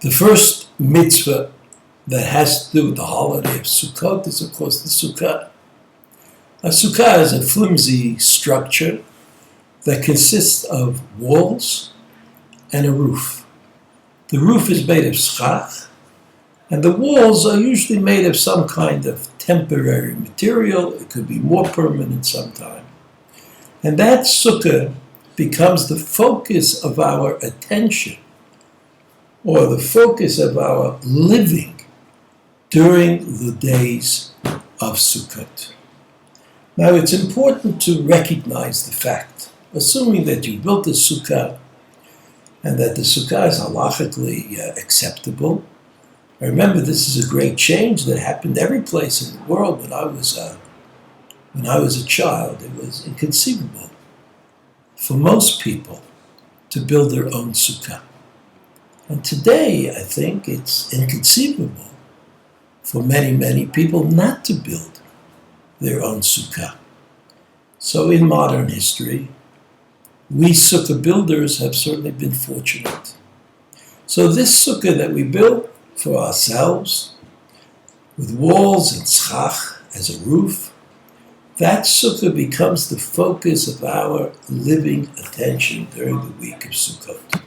The first mitzvah that has to do with the holiday of Sukkot is, of course, the Sukkah. A Sukkah is a flimsy structure that consists of walls and a roof. The roof is made of schach, and the walls are usually made of some kind of temporary material. It could be more permanent sometime. And that sukkah becomes the focus of our attention, or the focus of our living during the days of Sukkot. Now, it's important to recognize the fact, assuming that you built a sukkah and that the sukkah is halachically acceptable. I remember this is a great change that happened every place in the world. When I was a child, it was inconceivable for most people to build their own sukkah. And today, I think it's inconceivable for many, many people not to build their own sukkah. So in modern history, we sukkah builders have certainly been fortunate. So this sukkah that we built for ourselves, with walls and schach as a roof, that sukkah becomes the focus of our living attention during the week of Sukkot.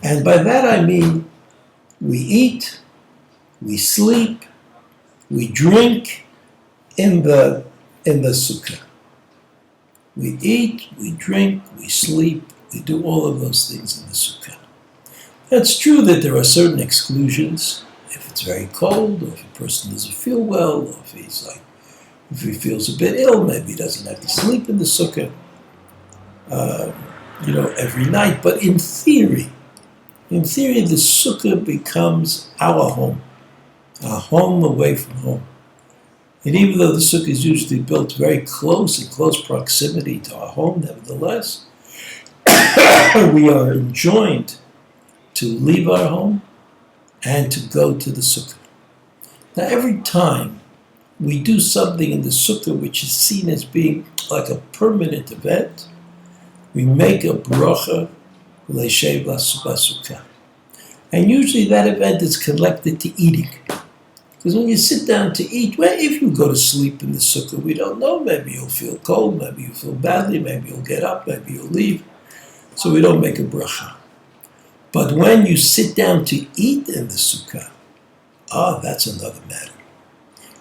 And by that I mean we eat, we sleep, we drink in the sukkah. We eat, we drink, we sleep, we do all of those things in the sukkah. It's true that there are certain exclusions. If it's very cold, or if a person doesn't feel well, or if he feels a bit ill, maybe he doesn't have to sleep in the sukkah, every night. But in theory, the sukkah becomes our home away from home. And even though the sukkah is usually built very close, in close proximity to our home, nevertheless, we are enjoined to leave our home and to go to the sukkah. Now, every time we do something in the sukkah which is seen as being like a permanent event, we make a bracha l'shev b'sukkah. And usually that event is connected to eating. Because when you sit down to eat, well, if you go to sleep in the sukkah, we don't know. Maybe you'll feel cold, maybe you'll feel badly, maybe you'll get up, maybe you'll leave. So we don't make a bracha. But when you sit down to eat in the sukkah, that's another matter.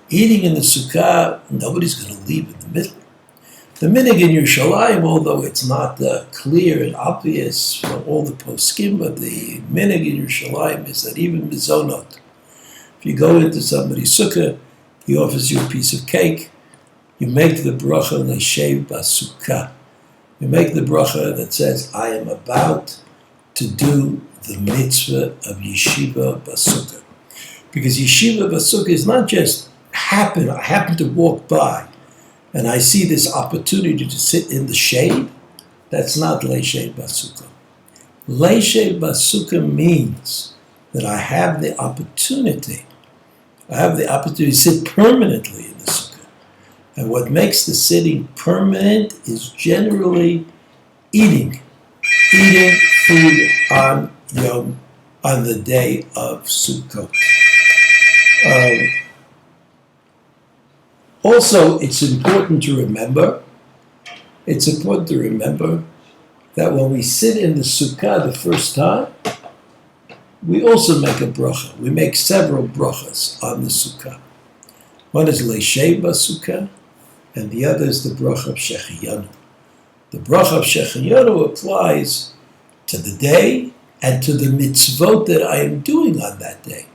Eating in the sukkah, nobody's going to leave in the middle. The minhag in Yerushalayim, although it's not clear and obvious from all the poskim, but the minhag in Yerushalayim is that even mizonot, if you go into somebody's sukkah, he offers you a piece of cake, you make the bracha l'shev b'sukkah. You make the bracha that says, I am about to do the mitzvah of Yeshiva b'sukkah. Because Yeshiva b'sukkah is not just I happen to walk by and I see this opportunity to sit in the shade. That's not l'shev b'sukkah. L'shev b'sukkah means that I have the opportunity to sit permanently in the sukkah. And what makes the sitting permanent is generally eating food on the day of Sukkot. Also, it's important to remember that when we sit in the sukkah the first time, we also make a bracha. We make several brachas on the sukkah. One is l'shev b'sukkah, and the other is the bracha of Shechiyanu. The bracha of Shechiyanu applies to the day and to the mitzvot that I am doing on that day.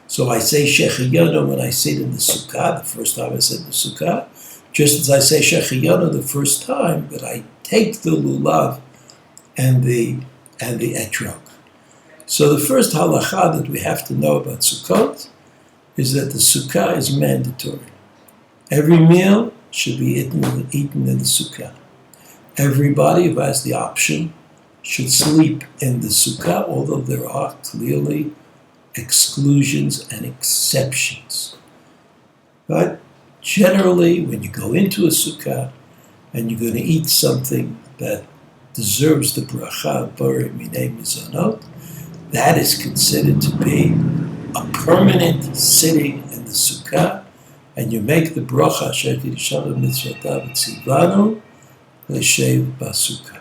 So I say Shechiyanu when I sit in the sukkah, the first time I sit in the sukkah, just as I say Shechiyanu the first time that I take the lulav and the etrog. So the first halacha that we have to know about Sukkot is that the sukkah is mandatory. Every meal should be eaten in the sukkah. Everybody who has the option should sleep in the sukkah, although there are clearly exclusions and exceptions. But generally, when you go into a sukkah and you're going to eat something that deserves the bracha, bari minei mizonot, that is considered to be a permanent sitting in the Sukkah, and you make the bracha, Asher Tirishanu Mitzvotav Tzivanu L'Shev B'Sukkah.